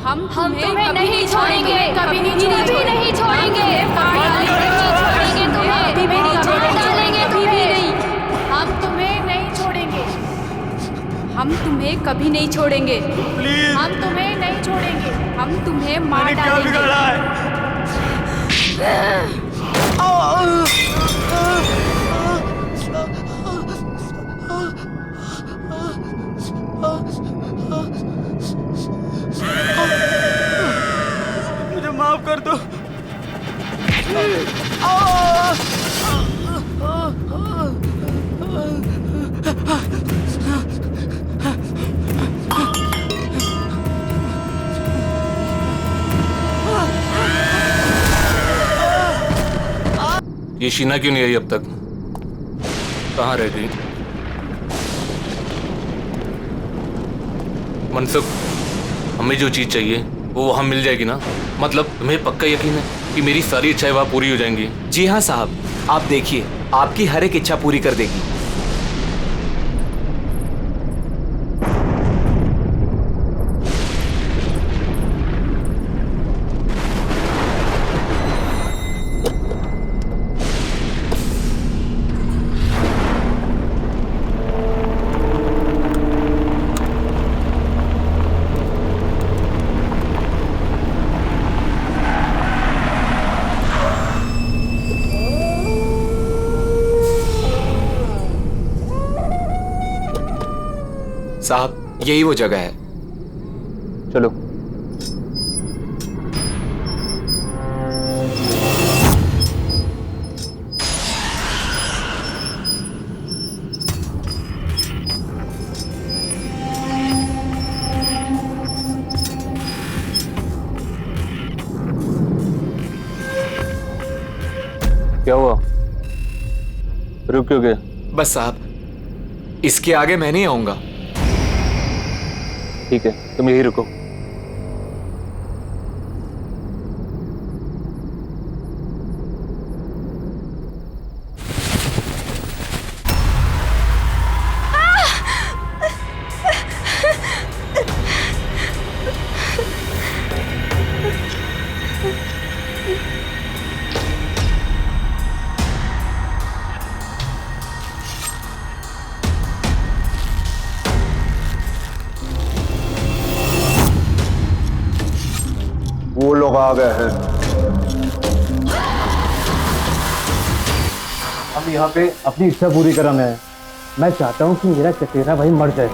हम तुम्हें नहीं छोड़ेंगे, कभी नहीं छोड़ेंगे, मार डालेंगे तुम्हें, हम तुम्हें नहीं छोड़ेंगे, हम तुम्हें कभी नहीं छोड़ेंगे, प्लीज, हम तुम्हें नहीं छोड़ेंगे, हम तुम्हें मार क्या डालेंगे। बिगाड़ा है? मुझे माफ कर दो। ये शीना क्यों नहीं आई अब तक? कहाँ रह गई? मनसुख, हमें जो चीज चाहिए वो वहां मिल जाएगी ना? मतलब तुम्हें पक्का यकीन है कि मेरी सारी इच्छाएं वहां पूरी हो जाएंगी? जी हाँ साहब, आप देखिए, आपकी हर एक इच्छा पूरी कर देगी। साहब, यही वो जगह है। चलो। क्या हुआ? रुक क्यों गए? बस साहब, इसके आगे मैं नहीं आऊंगा। ठीक है, तुम यही रुको। वो लोग आ गए हैं। हम यहाँ पे अपनी इच्छा पूरी कराना है। मैं चाहता हूँ कि मेरा चचेरा भाई मर जाए।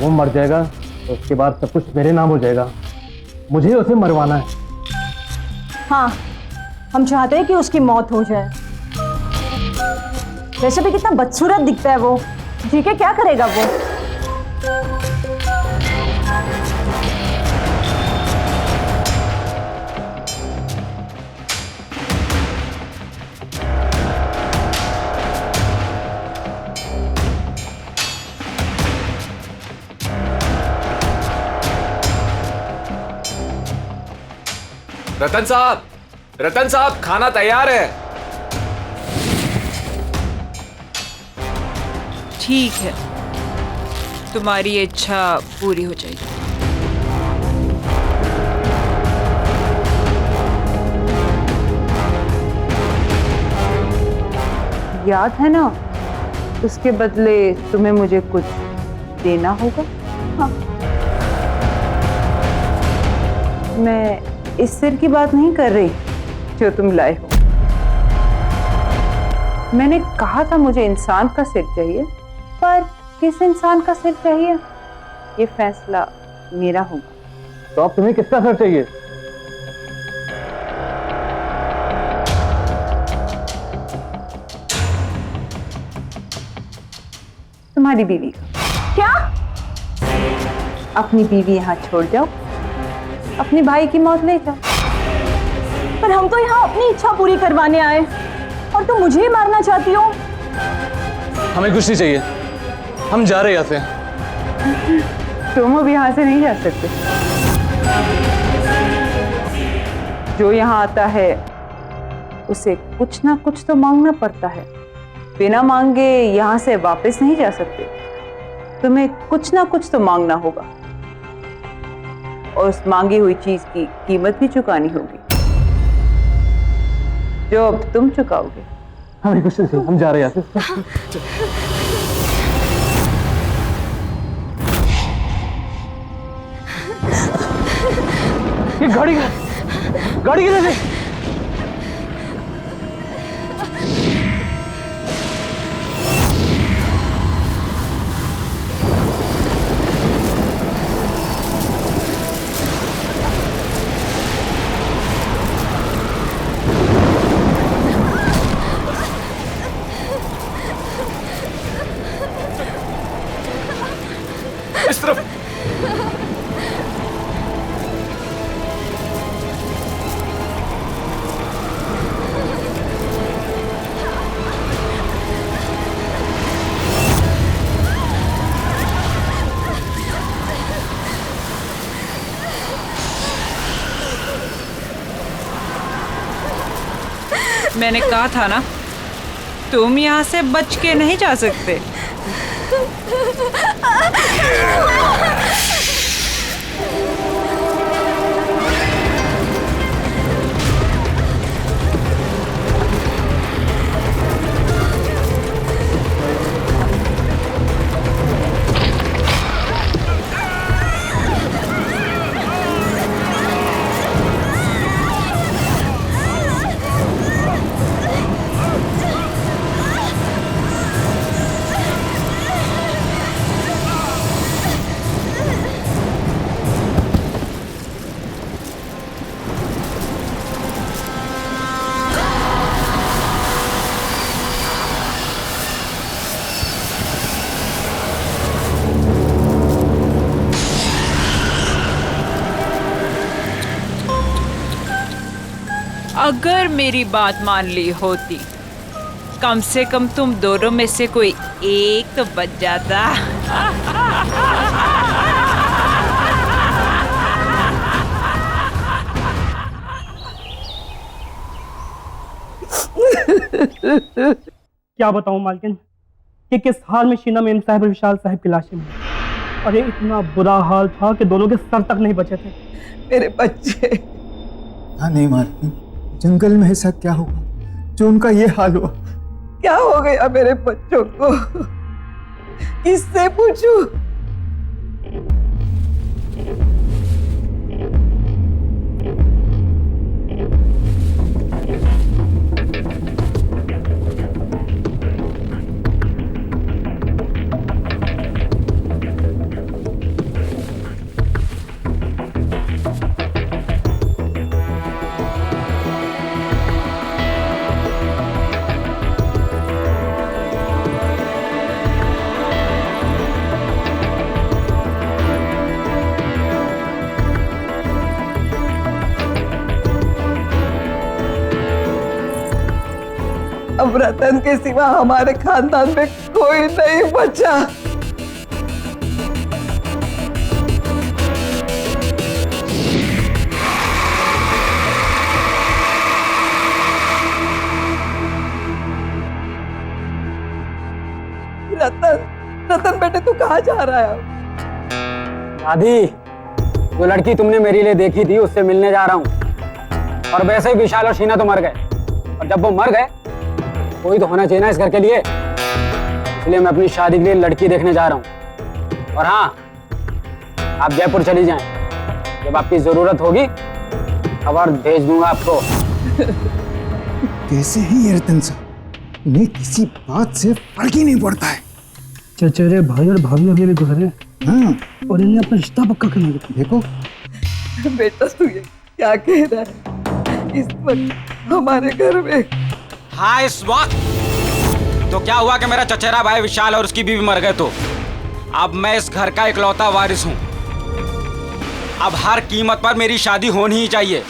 वो मर जाएगा तो उसके बाद सब कुछ मेरे नाम हो जाएगा। मुझे उसे मरवाना है। हाँ, हम चाहते हैं कि उसकी मौत हो जाए। वैसे भी कितना बदसूरत दिखता है वो। जी के क्या करेगा वो? रतन साहब, खाना तैयार है। ठीक है, तुम्हारी इच्छा पूरी हो जाएगी। याद है ना, उसके बदले तुम्हें मुझे कुछ देना होगा। हाँ। मैं इस सिर की बात नहीं कर रही जो तुम लाए हो। मैंने कहा था मुझे इंसान का सिर चाहिए, पर किस इंसान का सिर चाहिए ये फैसला मेरा होगा। तो अब तुम्हें किसका सर चाहिए? तुम्हारी बीवी का। क्या? अपनी बीवी यहाँ छोड़ जाओ, अपने भाई की मौत ले जाओ। पर हम तो यहाँ अपनी इच्छा पूरी करवाने आए और तुम मुझे ही मारना चाहती हो। हमें कुछ नहीं चाहिए, हम जा रहे हैं यहाँ से। तुम अब यहाँ से नहीं जा सकते। जो यहाँ आता है उसे कुछ ना कुछ तो मांगना पड़ता है। बिना मांगे यहाँ से वापस नहीं जा सकते। तुम्हें कुछ ना कुछ तो मांगना होगा। और उस मांगी हुई चीज की कीमत भी चुकानी होगी, जो अब तुम चुकाओगे। हमें कुछ नहीं, हम जा रहे हैं यहाँ से। ये गाड़ी किधर से? इस तरफ। मैंने कहा था ना, तुम यहाँ से बच के नहीं जा सकते। अगर मेरी बात मान ली होती, कम से कम तुम दोनों में से कोई एक तो बच जाता। क्या बताऊं मालकिन कि किस हाल में शीना मेम साहब और विशाल साहब की लाशें मिली। अरे इतना बुरा हाल था कि दोनों के सर तक नहीं बचे थे। मेरे बच्चे। हाँ नहीं मालकिन, जंगल में ऐसा क्या हुआ जो उनका ये हाल हुआ? क्या हो गया मेरे बच्चों को? किससे पूछूं? अब रतन के सिवा हमारे खानदान में कोई नहीं बचा। रतन बेटे तू कहाँ जा रहा है? दादी, जो लड़की तुमने मेरे लिए देखी थी उससे मिलने जा रहा हूँ। और वैसे ही विशाल और शीना तो मर गए, और जब वो मर गए कोई तो होना चाहिए ना इस घर के लिए, इसलिए मैं अपनी शादी के लिए लड़की देखने जा रहा हूँ। और हाँ, आप जयपुर चली जाएं, जब आपकी जरूरत होगी खबर भेज दूंगा आपको। कैसे है ये रतन साहब, उन्हें किसी बात से फर्क ही नहीं पड़ता है। चचेरे भाई और भाभी अभी गुजरे, हाँ, और इन्हें अपना रिश्ता पक्का करना है। देखो बेटा तू ये क्या कह रहा है? इस वक्त हमारे घर में। हाँ, इस वक्त तो क्या हुआ कि मेरा चचेरा भाई विशाल और उसकी बीवी मर गए, तो अब मैं इस घर का इकलौता वारिस हूँ। अब हर कीमत पर मेरी शादी होनी ही चाहिए,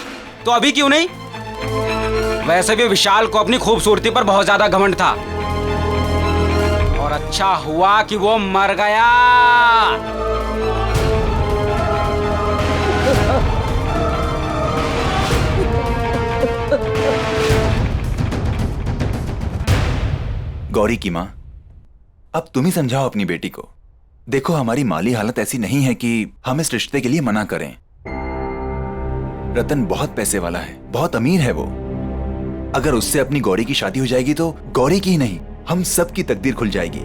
तो अभी क्यों नहीं? वैसे भी विशाल को अपनी खूबसूरती पर बहुत ज्यादा घमंड था, और अच्छा हुआ कि वो मर गया। गौरी की माँ, अब तुम ही समझाओ अपनी बेटी को। देखो, हमारी माली हालत ऐसी नहीं है कि हम इस रिश्ते के लिए मना करें। रतन बहुत पैसे वाला है, बहुत अमीर है वो। अगर उससे अपनी गौरी की शादी हो जाएगी तो गौरी की ही नहीं, हम सब की तकदीर खुल जाएगी।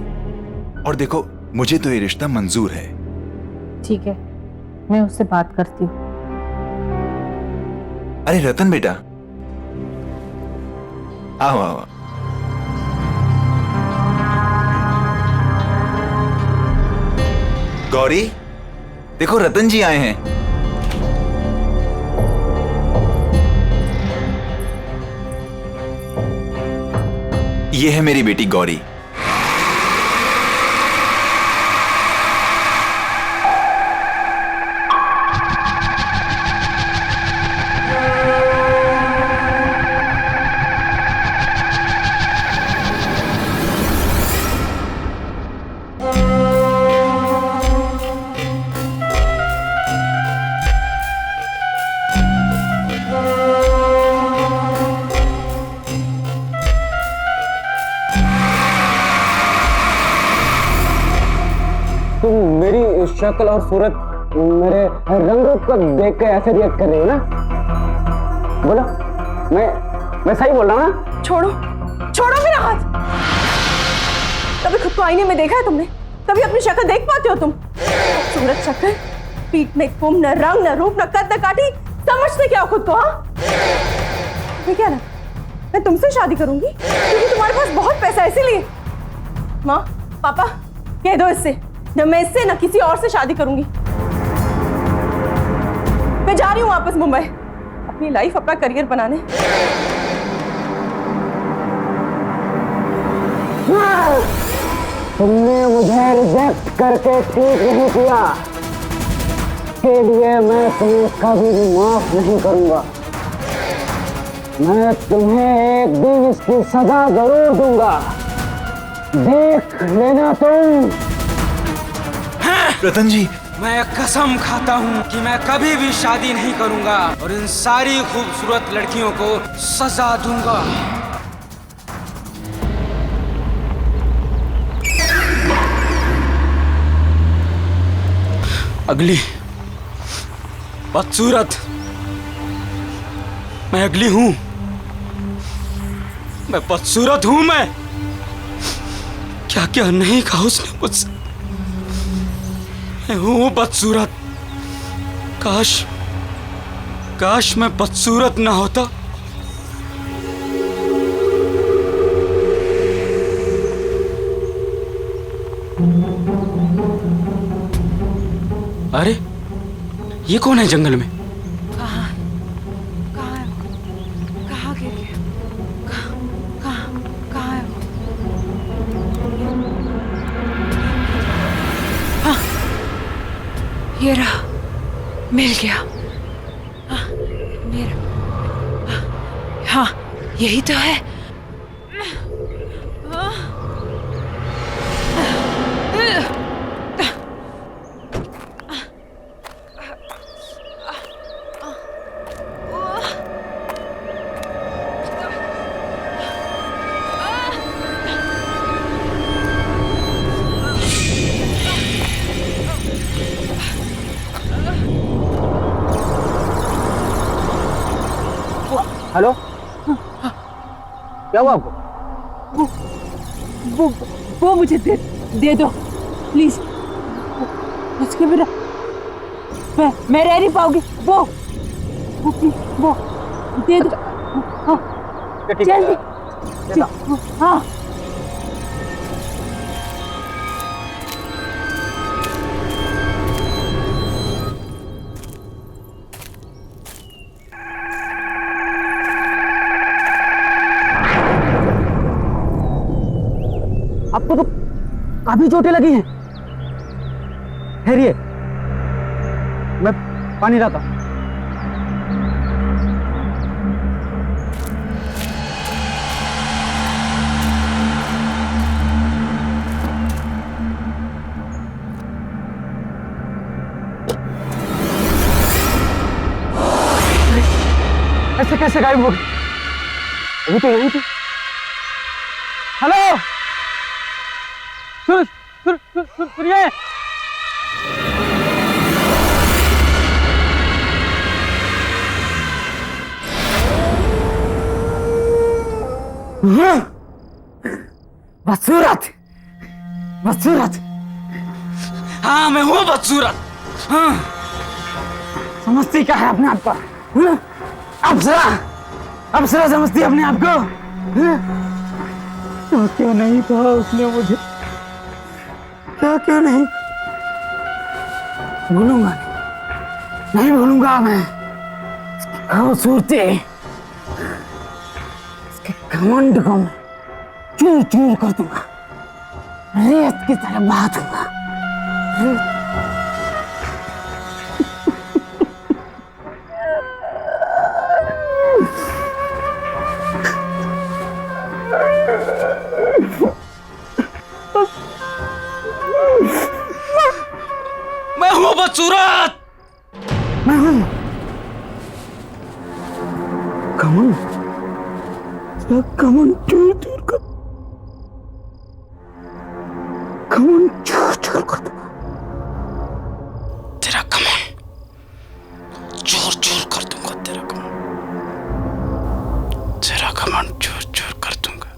और देखो, मुझे तो ये रिश्ता मंजूर है। ठीक है, मैं उससे बात करती हूँ। अरे रतन बेटा, आओ आओ। गौरी, देखो रतन जी आए हैं। ये है मेरी बेटी गौरी। तुम मेरी शक्ल और सूरत, मेरे रंग रूप को देख के ऐसे रिएक्ट कर रही हो ना? बोलो, मैं सही बोल रहा हूँ ना? छोड़ो, छोड़ो मेरा हाथ। कभी खुद को आईने में देखा है तुमने? कभी अपनी शक्ल देख पाते हो तुम? सूरत, शक्ल, पीठ में कुम, न रंग, न रूप, न कद, न काठी, समझते क्या हो खुद को? हाँ, मैं क्या ना, मैं तुमसे शादी करूंगी क्योंकि तुम्हारे पास बहुत पैसा है, इसीलिए। माँ, पापा, कह दो इससे, न मैं इससे न किसी और से शादी करूंगी। मैं जा रही हूँ वापस मुंबई, अपनी लाइफ, अपना करियर बनाने। तुमने मुझे रिजेक्ट करके ठीक नहीं किया, के लिए मैं तुम्हें कभी भी माफ नहीं करूंगा। मैं तुम्हें एक दिन इसकी सजा जरूर दूंगा, देख लेना तुम। रतन जी, मैं कसम खाता हूँ कि मैं कभी भी शादी नहीं करूंगा और इन सारी खूबसूरत लड़कियों को सजा दूंगा। अगली बदसूरत, मैं अगली हूं, मैं बदसूरत हूं। मैं क्या क्या नहीं कहा उसने मुझसे। मैं हूं बदसूरत। काश मैं बदसूरत ना होता। अरे ये कौन है जंगल में? कहाँ गिर गया? कहाँ है वो? हाँ, ये रहा, मिल गया। हाँ, मेरा, हाँ, यही तो है। हेलो, क्या हुआ आपको? वो मुझे दे दो प्लीज। उसके बिना मैं रह नहीं पाऊंगी। वो दे दो। हाँ, जल्दी। हाँ, आपको तो काफी चोटें लगी हैं। ठहरिए, मैं पानी लाता हूं। ऐसे कैसे गायब हो गई? अभी तो यहीं थी। हेलो, सुनिए। बदसूरत, बदसूरत। हाँ मैं हूँ बदसूरत। हाँ समझती क्या है अपने आप को? अप्सरा, अप्सरा समझती है अपने आप को? क्या क्यों नहीं कहा उसने मुझे? क्या क्यों नहीं? भूलूंगा नहीं, भूलूंगा मैं खूबसूरती, इसके घमंड को मैं चूर चूर कर दूंगा, रेत की तरह बहा दूंगा। मैं हूँ बदसूरत। मैं हूँ घमंड, घमंड चूर चूर कर, घमंड चूर चूर कर दूंगा। तेरा घमंड चूर चूर कर दूंगा, तेरा घमंड, तेरा घमंड चूर चूर कर दूंगा।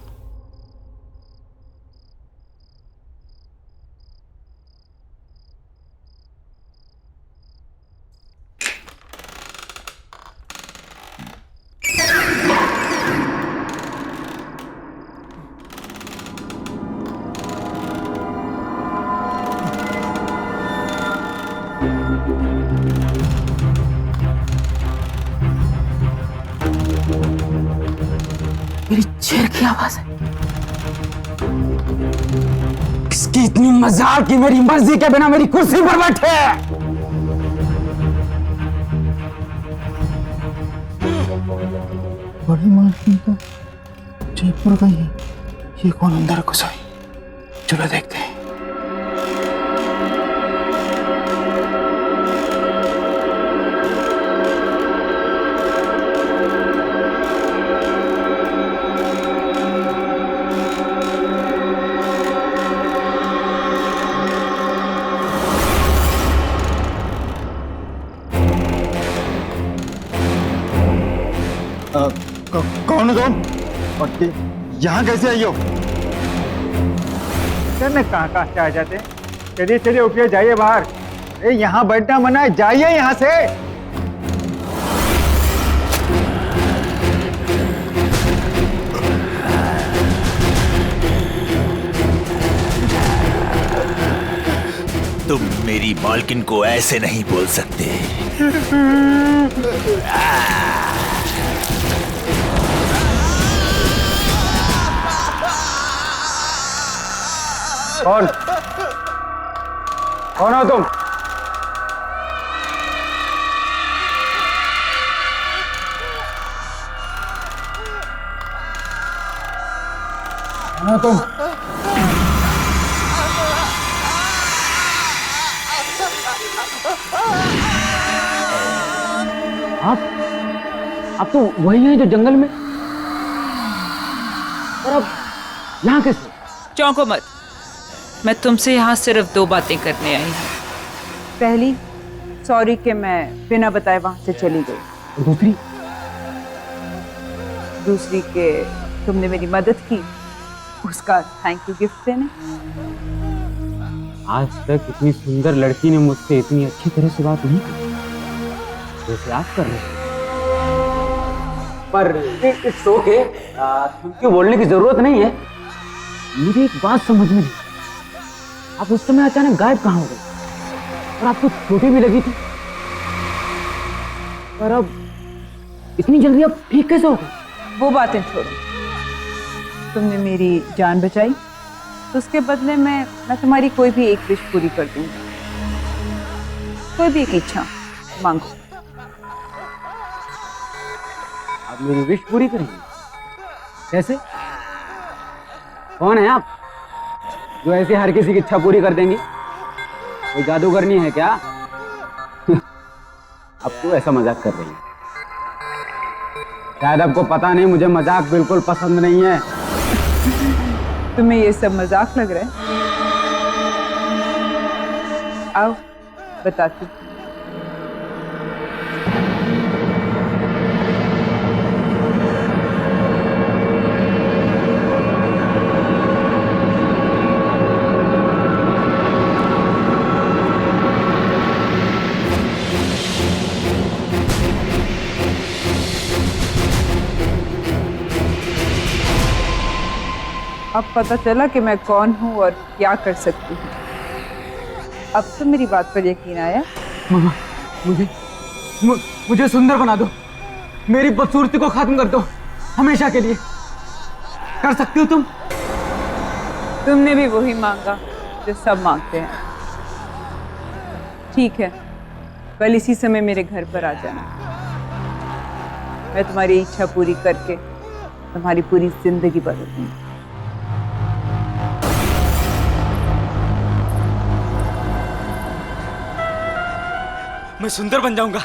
मेरी चेयर की आवाज है। किसकी इतनी मजाल की मेरी मर्जी के बिना मेरी कुर्सी पर बैठे? बड़ी मालकिन तो जयपुर गई है। ये कौन अंदर घुसा है? चलो देखते हैं। कौन हो तुम? और यहाँ कैसे आई हो? सर मैं कहाँ से आ जाते? चलिए चलिए उठिए, जाइए बाहर। अरे यहाँ बैठना मना है, जाइए यहाँ से। तुम मेरी मालकिन को ऐसे नहीं बोल सकते। कौन? कौन हो तुम? कौन हो तुम? आप तो वही हैं जो जंगल में, और अब यहाँ कैसे? चौंको मत, मैं तुमसे यहाँ सिर्फ 2 बातें करने आई हूँ। पहली, सॉरी कि मैं बिना बताए वहां से चली गई। दूसरी? दूसरी कि तुमने मेरी मदद की, उसका थैंक यू गिफ्ट देने। आज तक इतनी सुंदर लड़की ने मुझसे इतनी अच्छी तरह से बात नहीं की जैसे आप कर रहे हैं। पर इट्स ओके, क्योंकि बोलने की जरूरत नहीं है। मुझे एक बात समझ में नहीं, आप उस समय अचानक गायब कहाँ हो गए? और आपको चोटें भी लगी थी, पर अब इतनी जल्दी आप ठीक कैसे हो गए? वो बातें छोड़ो, तुमने मेरी जान बचाई तो उसके बदले में मैं तुम्हारी कोई भी एक विश पूरी कर दूंगी। कोई भी एक इच्छा मांगो। आप मेरी विश पूरी करेंगे? कैसे? कौन है आप जो ऐसे हर किसी की इच्छा पूरी कर देंगी? कोई जादूगरनी है क्या? अब तो ऐसा मजाक कर रही है। शायद आपको पता नहीं, मुझे मजाक बिल्कुल पसंद नहीं है। तुम्हें ये सब मजाक लग रहा है? आओ बताती हूँ। अब पता चला कि मैं कौन हूँ और क्या कर सकती हूँ। अब तो मेरी बात पर यकीन आया। मामा, मुझे सुंदर बना दो, मेरी बदसूरती को खत्म कर दो हमेशा के लिए। कर सकती हो तुम? तुमने भी वही मांगा जो सब मांगते हैं। ठीक है, कल इसी समय मेरे घर पर आ जाना। मैं तुम्हारी इच्छा पूरी करके तुम्हारी पूरी जिंदगी बदल दूंगी। मैं सुंदर बन जाऊंगा।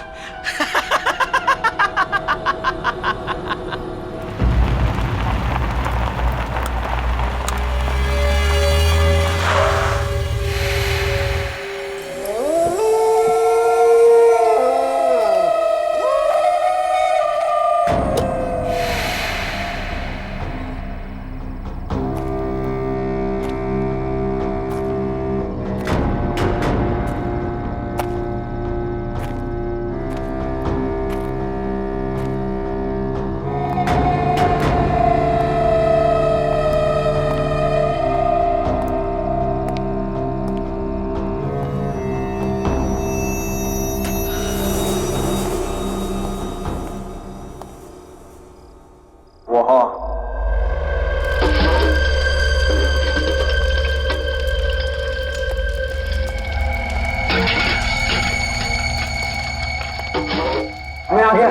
मैं आ गया।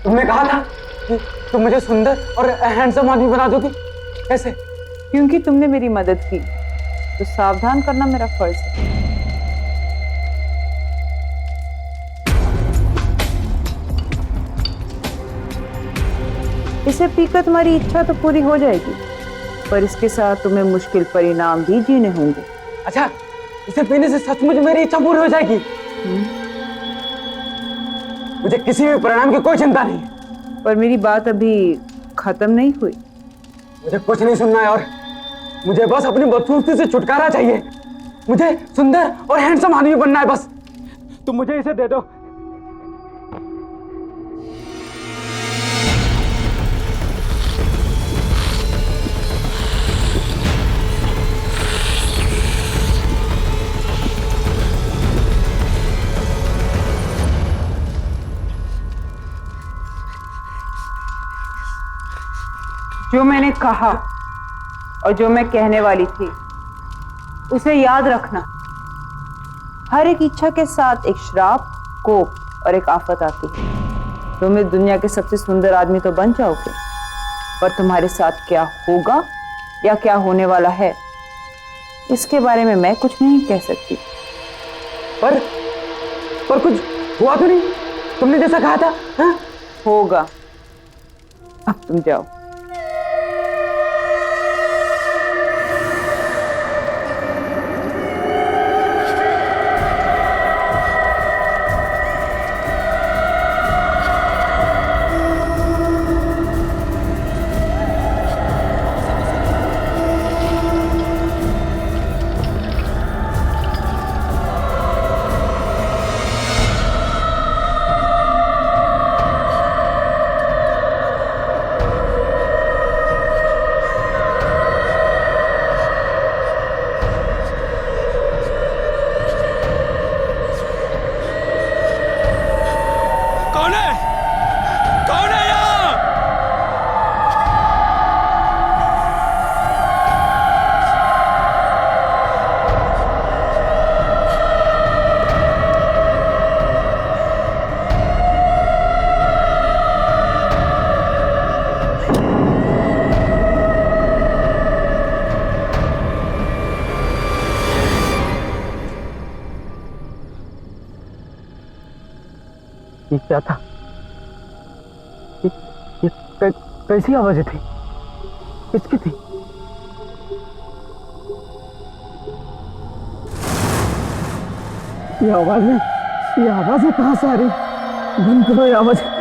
तुमने कहा था कि तुम मुझे सुंदर और हैंडसम आदमी बना दोगी। कैसे? क्योंकि तुमने मेरी मदद की तो सावधान करना मेरा फर्ज है। इसे पीकर तुम्हारी इच्छा तो पूरी हो जाएगी, पर इसके साथ तुम्हें मुश्किल परिणाम भी जीने होंगे। अच्छा, इसे पीने से सचमुच मेरी इच्छा पूरी हो जाएगी? मुझे किसी भी परिणाम की कोई चिंता नहीं है। पर मेरी बात अभी खत्म नहीं हुई। मुझे कुछ नहीं सुनना है और मुझे बस अपनी बदसूरती से छुटकारा चाहिए। मुझे सुंदर और हैंडसम आदमी बनना है बस। तुम मुझे इसे दे दो। जो मैंने कहा और जो मैं कहने वाली थी उसे याद रखना। हर एक इच्छा के साथ एक श्राप, कोप और एक आफत आती है। तुम इस दुनिया के सबसे सुंदर आदमी तो बन जाओगे, पर तुम्हारे साथ क्या होगा या क्या होने वाला है इसके बारे में मैं कुछ नहीं कह सकती। पर कुछ हुआ तो नहीं? तुमने जैसा कहा था। हाँ? होगा। अब तुम जाओ। ये क्या था? ये कैसी आवाजें थी? किसकी थी? ये आवाजें कहाँ से आ रही? बंद करो ये आवाजें।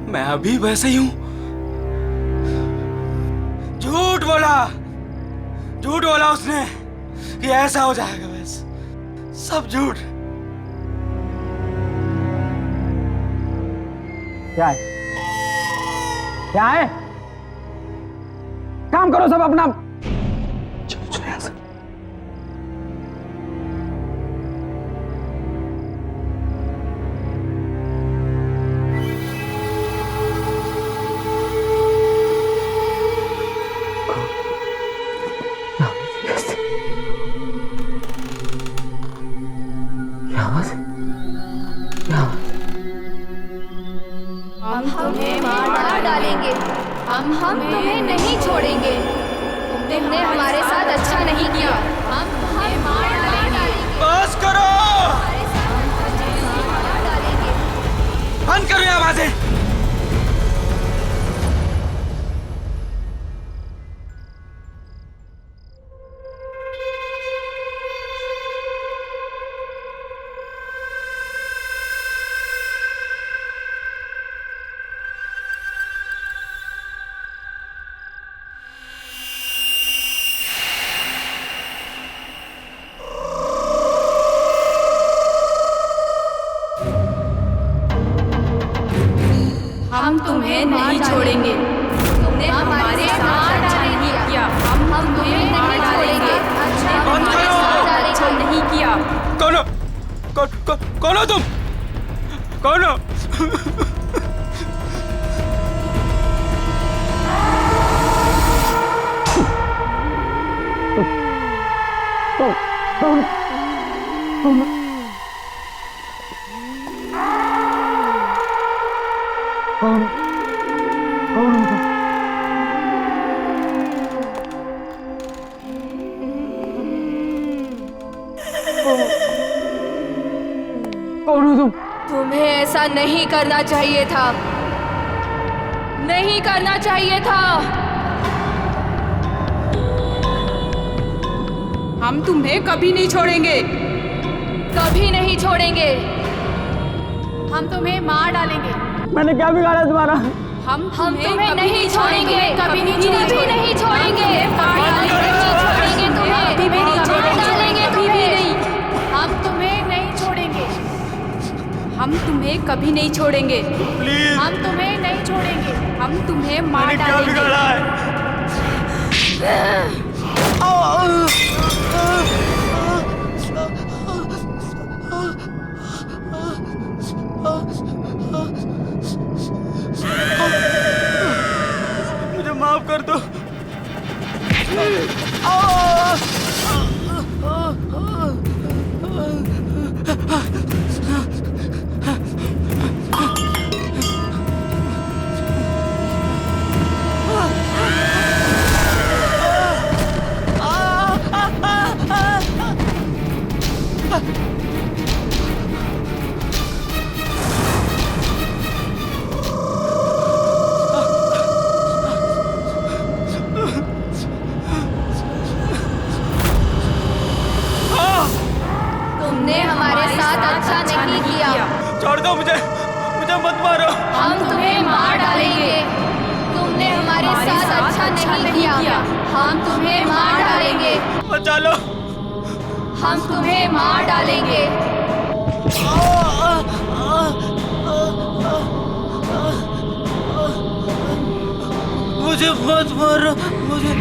मैं अभी वैसे ही हूं। झूठ बोला उसने। कि ऐसा हो जाएगा, बस सब झूठ। क्या है? क्या है? काम करो सब अपना। चलो चलो यहाँ से। हम तुम्हें मार डालेंगे। हम तुम्हें नहीं छोड़ेंगे। तुमने हमारे साथ अच्छा नहीं किया। हम तुम्हें मार डालेंगे। बस करो, बंद करो ये आवाजें। हम तुम्हें नहीं छोड़ेंगे। तुमने हमारे साथ अच्छा नहीं किया। हम तुम्हें मार डालेंगे। हमारे साथ अच्छा नहीं किया। कौन हो तुम? कौन हो? कौन हो तुम? तुम्हें ऐसा नहीं करना चाहिए था। नहीं करना चाहिए था। हम तुम्हें कभी नहीं छोड़ेंगे। कभी नहीं छोड़ेंगे। हम तुम्हें मार डालेंगे। मैंने क्या बिगाड़ा तुम्हारा? हम तुम्हें नहीं छोड़ेंगे। कभी नहीं छोड़ेंगे। नहीं छोड़ेंगे। कभी नहीं छोड़ेंगे। कभी नहीं। हम तुम्हें नहीं छोड़ेंगे। हम तुम्हें कभी नहीं छोड़ेंगे। प्लीज, हम तुम्हें नहीं छोड़ेंगे। हम तुम्हें मार मैंने क्या डालेंगे। बिगाड़ा है? मुझे माफ कर दो। तुमने हमारे साथ अच्छा नहीं किया। छोड़ दो मुझे, मुझे मत मारो। हम तुम्हें मार डालेंगे। तुमने हमारे साथ अच्छा नहीं किया। हम तुम्हें मार डालेंगे। बचा लो। हम तुम्हें मार डालेंगे। मुझे मत मारो, मुझे।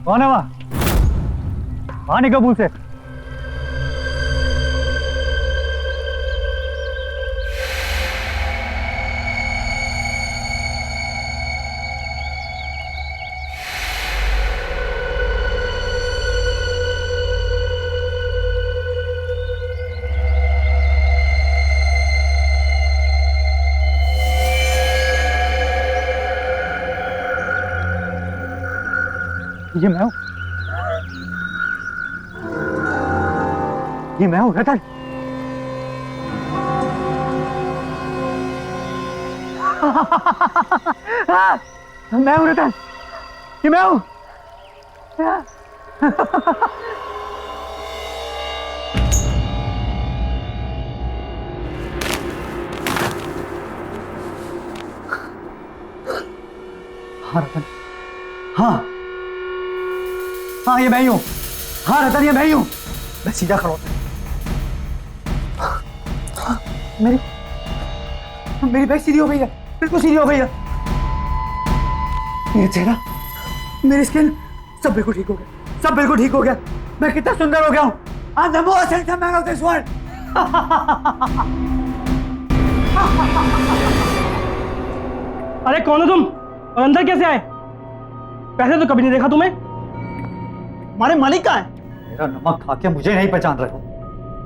कौन है वहाँ? वहाँ निकल मुंह से। ये मैं हूँ, ये मैं हूँ रतन। मैं हूँ रतन, ये मैं हूँ। हाँ रतन, हाँ हाँ ये मैं ही हूँ। हाँ रतन ये मैं ही हूँ। मैं सीधा खड़ा होता। मेरी बैग सीधी हो गई है, बिल्कुल सीधी हो गई है। मेरा चेहरा, मेरी स्किन सब बिल्कुल ठीक हो गया, सब बिल्कुल ठीक हो गया। मैं कितना सुंदर हो गया हूँ। I'm the most handsome man of this world. अरे कौन हो तुम और अंदर कैसे आए? पहले तो कभी नहीं देखा तुम्हें। हमारे मालिक कहाँ है? मेरा नमक खा के मुझे नहीं पहचान रहे हो।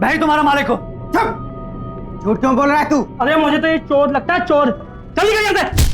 मैं ही तुम्हारा मालिक हूँ। झूठ क्यों बोल रहा है तू? अरे मुझे तो ये चोर लगता है, चोर। चल निकल यहाँ से।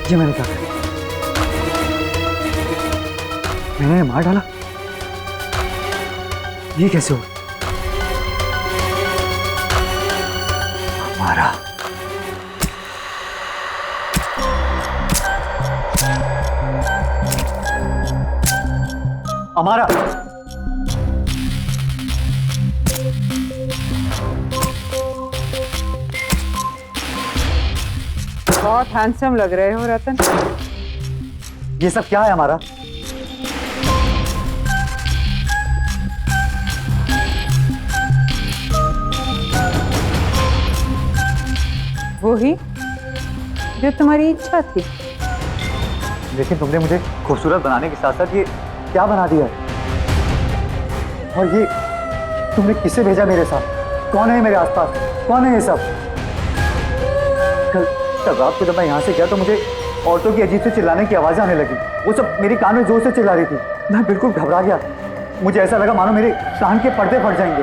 ये मैंने क्या किया? मैंने मार डाला? ये कैसे हो? मारा। हमारा बहुत हैंडसम लग रहे हो रतन। ये सब क्या है हमारा? वो ही जो तुम्हारी इच्छा थी। लेकिन तुमने मुझे खूबसूरत बनाने के साथ साथ ये क्या बना दिया है? और ये तुमने किसे भेजा मेरे साथ? कौन है मेरे आसपास? कौन है ये सब? कल रात को जब मैं यहाँ से गया तो मुझे औरतों की अजीब से चिल्लाने की आवाजें आने लगी। वो सब मेरे कान में जोर से चिल्ला रही थी। मैं बिल्कुल घबरा गया। मुझे ऐसा लगा मानो मेरे कान के पर्दे फट जाएंगे।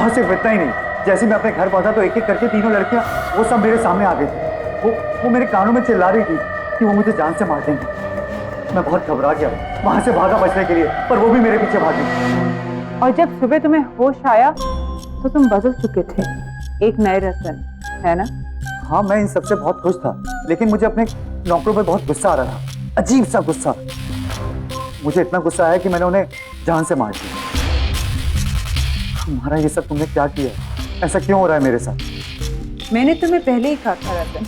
और सिर्फ इतना ही नहीं, जैसे मैं अपने घर पहुंचा तो एक एक करके तीनों लड़कियां वो सब मेरे सामने आ गई। वो मेरे कानों में चिल्ला रही थी कि वो मुझे जान से मार देंगे। मैं बहुत घबरा गया, वहां से भागा बचने के लिए, पर वो भी मेरे पीछे भागी। और जब सुबह तुम्हें होश आया तो तुम बदल चुके थे, एक नए रतन, है ना? हाँ, मैं इन सबसे बहुत खुश था, लेकिन मुझे अपने नौकरों पर बहुत गुस्सा आ रहा था, अजीब सा गुस्सा। मुझे इतना गुस्सा आया कि मैंने उन्हें जान से मार दिया। तुम्हारा ये सब तुमने क्या किया? ऐसा क्यों हो रहा है मेरे साथ? मैंने तुम्हें पहले ही कहा था रतन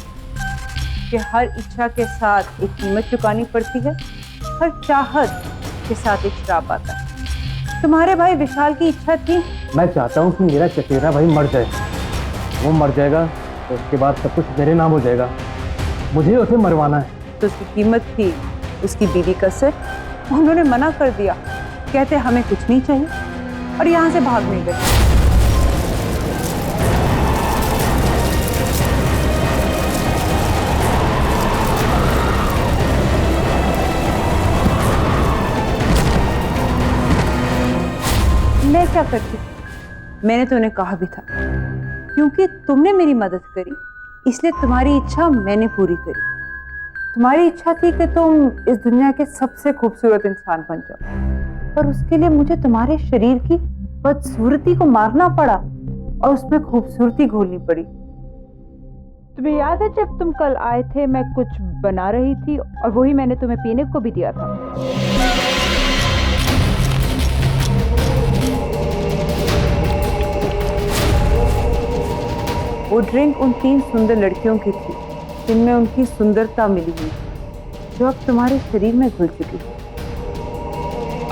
कि हर इच्छा के साथ एक कीमत चुकानी पड़ती है, हर चाहत के साथ एक श्राप आता है। तुम्हारे भाई विशाल की इच्छा थी। मैं चाहता हूँ कि मेरा चचेरा भाई मर जाए। वो मर जाएगा तो उसके बाद सब कुछ मेरे नाम हो जाएगा। मुझे उसे मरवाना है। तो उसकी कीमत थी उसकी बीवी का सिर। उन्होंने मना कर दिया, कहते हमें कुछ नहीं चाहिए, और यहाँ से भाग नहीं गए। मैं क्या करती? मैंने तो उन्हें कहा भी था, क्योंकि तुमने मेरी मदद करी इसलिए तुम्हारी इच्छा मैंने पूरी करी। तुम्हारी इच्छा थी कि तुम इस दुनिया के सबसे खूबसूरत इंसान बन जाओ, पर उसके लिए मुझे तुम्हारे शरीर की बदसूरती को मारना पड़ा और उसमें खूबसूरती घोलनी पड़ी। तुम्हें याद है जब तुम कल आए थे, मैं कुछ बना रही थी और वही मैंने तुम्हें पीने को भी दिया था। वो ड्रिंक उन 3 सुंदर लड़कियों की थी जिनमें उनकी सुंदरता मिली हुई, जो अब तुम्हारे शरीर में घुल चुकी है।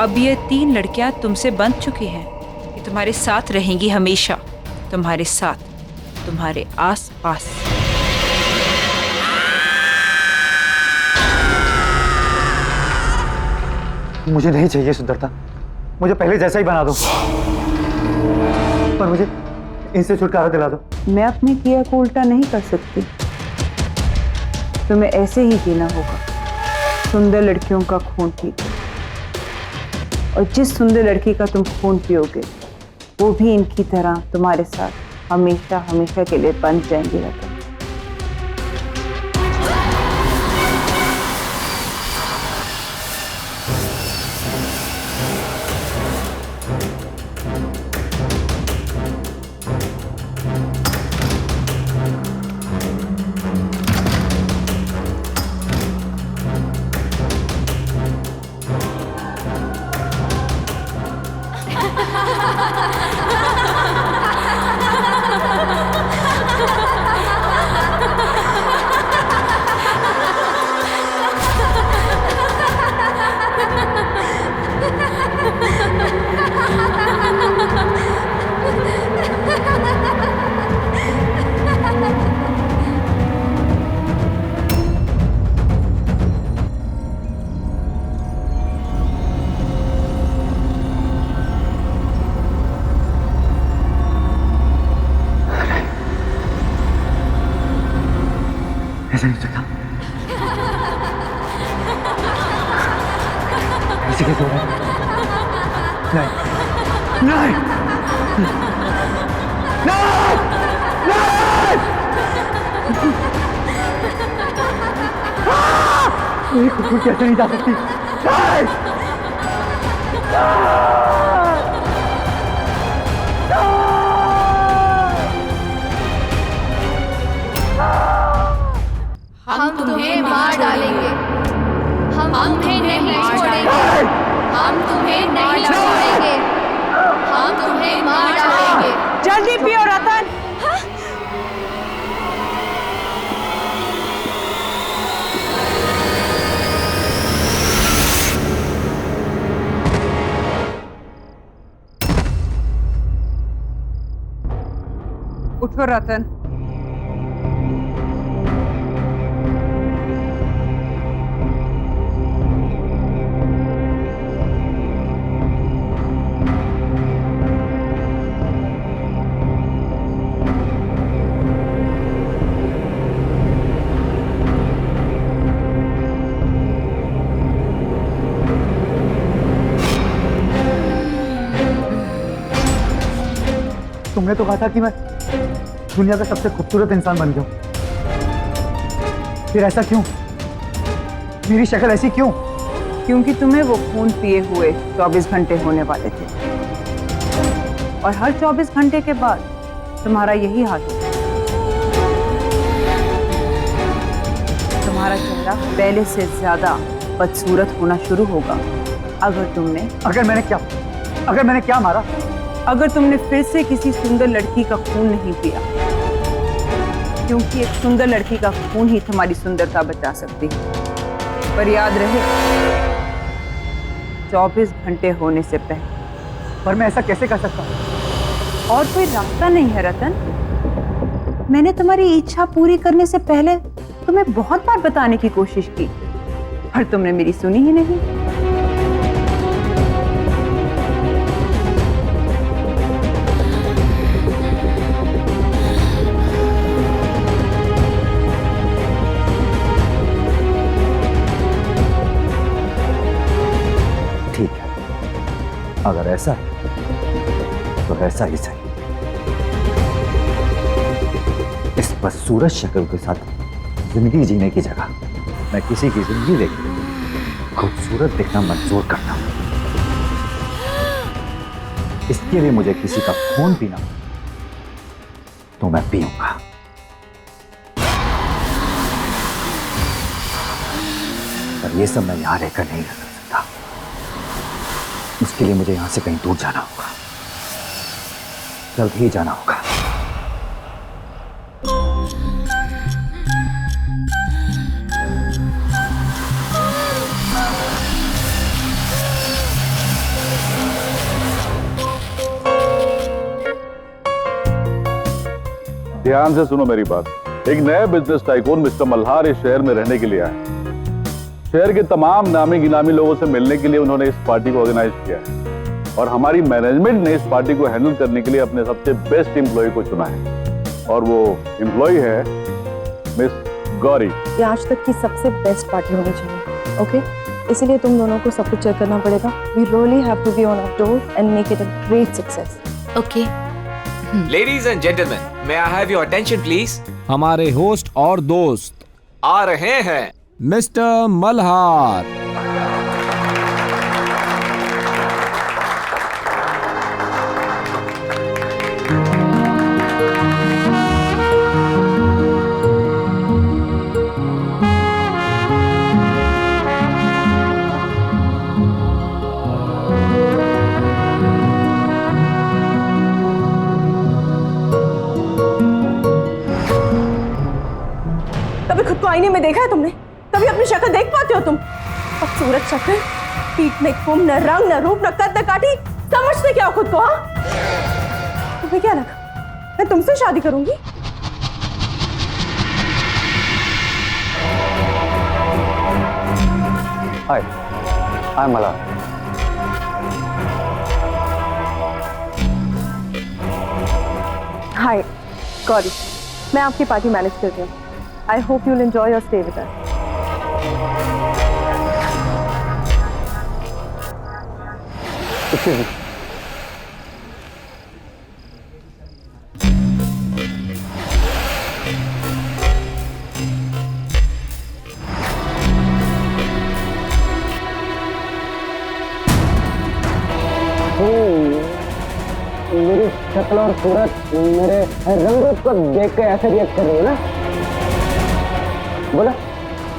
अब ये 3 लड़कियां तुमसे बंध चुकी हैं। ये तुम्हारे साथ रहेंगी हमेशा, तुम्हारे साथ, तुम्हारे आस पास। मुझे नहीं चाहिए सुंदरता, मुझे पहले जैसा ही बना दो, पर मुझे इनसे छुटकारा दिला दो। मैं अपने किया को उल्टा नहीं कर सकती, तुम्हें ऐसे ही जीना होगा, सुंदर लड़कियों का खून पी। और जिस सुंदर लड़की का तुम खून पियोगे वो भी इनकी तरह तुम्हारे साथ हमेशा हमेशा के लिए बंध जाएंगी रतन। ऐसा नहीं सकता, ऐसे कैसे हो रहा है? नहीं नहीं नहीं, खुद को कैसे नहीं जा सकती? नहीं! हम तुम्हें मार डालेंगे, हम तुम्हें नहीं छोड़ेंगे, हम तुम्हें नहीं छोड़ेंगे, हम तुम्हें मार डालेंगे। जल्दी पियो रतन। उठो रतन। तुमने तो कहा था कि मैं दुनिया का सबसे खूबसूरत इंसान बन जाऊं, फिर ऐसा क्यों? मेरी शक्ल ऐसी क्यों? क्योंकि तुम्हें वो खून पिए हुए 24 घंटे होने वाले थे, और हर 24 घंटे के बाद तुम्हारा यही हाल होगा। तुम्हारा चेहरा पहले से ज्यादा बदसूरत होना शुरू होगा अगर मैंने क्या मारा? अगर तुमने फिर से किसी सुंदर लड़की का खून नहीं पिया, क्योंकि एक सुंदर लड़की का खून ही तुम्हारी सुंदरता बचा सकती है। पर याद रहे, 24 घंटे होने से पहले। पर मैं ऐसा कैसे कर सकता हूँ? और कोई रास्ता नहीं है रतन। मैंने तुम्हारी इच्छा पूरी करने से पहले तुम्हें बहुत बार बताने की कोशिश की, पर तुमने मेरी सुनी ही नहीं। ठीक है, अगर ऐसा है तो ऐसा ही सही। इस बदसूरत शक्ल के साथ जिंदगी जीने की जगह मैं किसी की जिंदगी लेकर खूबसूरत दिखना मंजूर करता हूं। इसके लिए मुझे किसी का खून पीना तो मैं पीऊंगा। पर ये सब मैं यहां रहकर नहीं कर सकता। उसके लिए मुझे यहां से कहीं दूर जाना होगा, जल्द ही जाना होगा। ध्यान से सुनो मेरी बात। एक नए बिजनेस टाइकून मिस्टर मल्हार इस शहर में रहने के लिए आए। शहर के तमाम नामी गिनामी लोगों से मिलने के लिए उन्होंने इस पार्टी को ऑर्गेनाइज किया है और हमारी मैनेजमेंट ने इस पार्टी को हैंडल करने के लिए अपने सबसे बेस्ट एम्प्लॉय को चुना है और वो एम्प्लॉय है मिस गौरी। ये आज तक की सबसे बेस्ट पार्टी होनी चाहिए, ओके? इसीलिए तुम दोनों को सब कुछ चेक करना पड़ेगा। We really have to be on our toes and make it a great success. Okay. Ladies and gentleman, may I have your attention please. हमारे होस्ट और दोस्त आ रहे हैं, मिस्टर मल्हार। कभी खुद को आईने में देखा है तुमने? कभी अपनी शक्ल देख पाते हो तुम? खूबसूरत शक्ल, पीठ में कुम, न रंग न रूप न कद न काठी, समझते क्या हो खुद को? हाँ, तुम्हें क्या लगा मैं तुमसे शादी करूंगी? हाय, आई एम मल्हार। हाय गौरी, मैं आपकी पार्टी मैनेज कर रही हूँ। I hope you'll enjoy your stay with us. Excuse me. मेरी शक्ल और सूरत, मेरे रंग रूप को देख के ऐसे रिएक्ट कर रही है ना? बोला,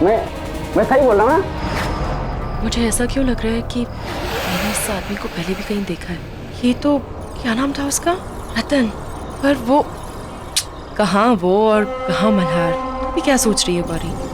मैं सही बोल रहा हूँ ना? मुझे ऐसा क्यों लग रहा है कि मैंने इस आदमी को पहले भी कहीं देखा है। ये तो, क्या नाम था उसका? रतन। पर वो कहाँ वो और कहाँ मल्हार? तू भी क्या सोच रही है गौरी?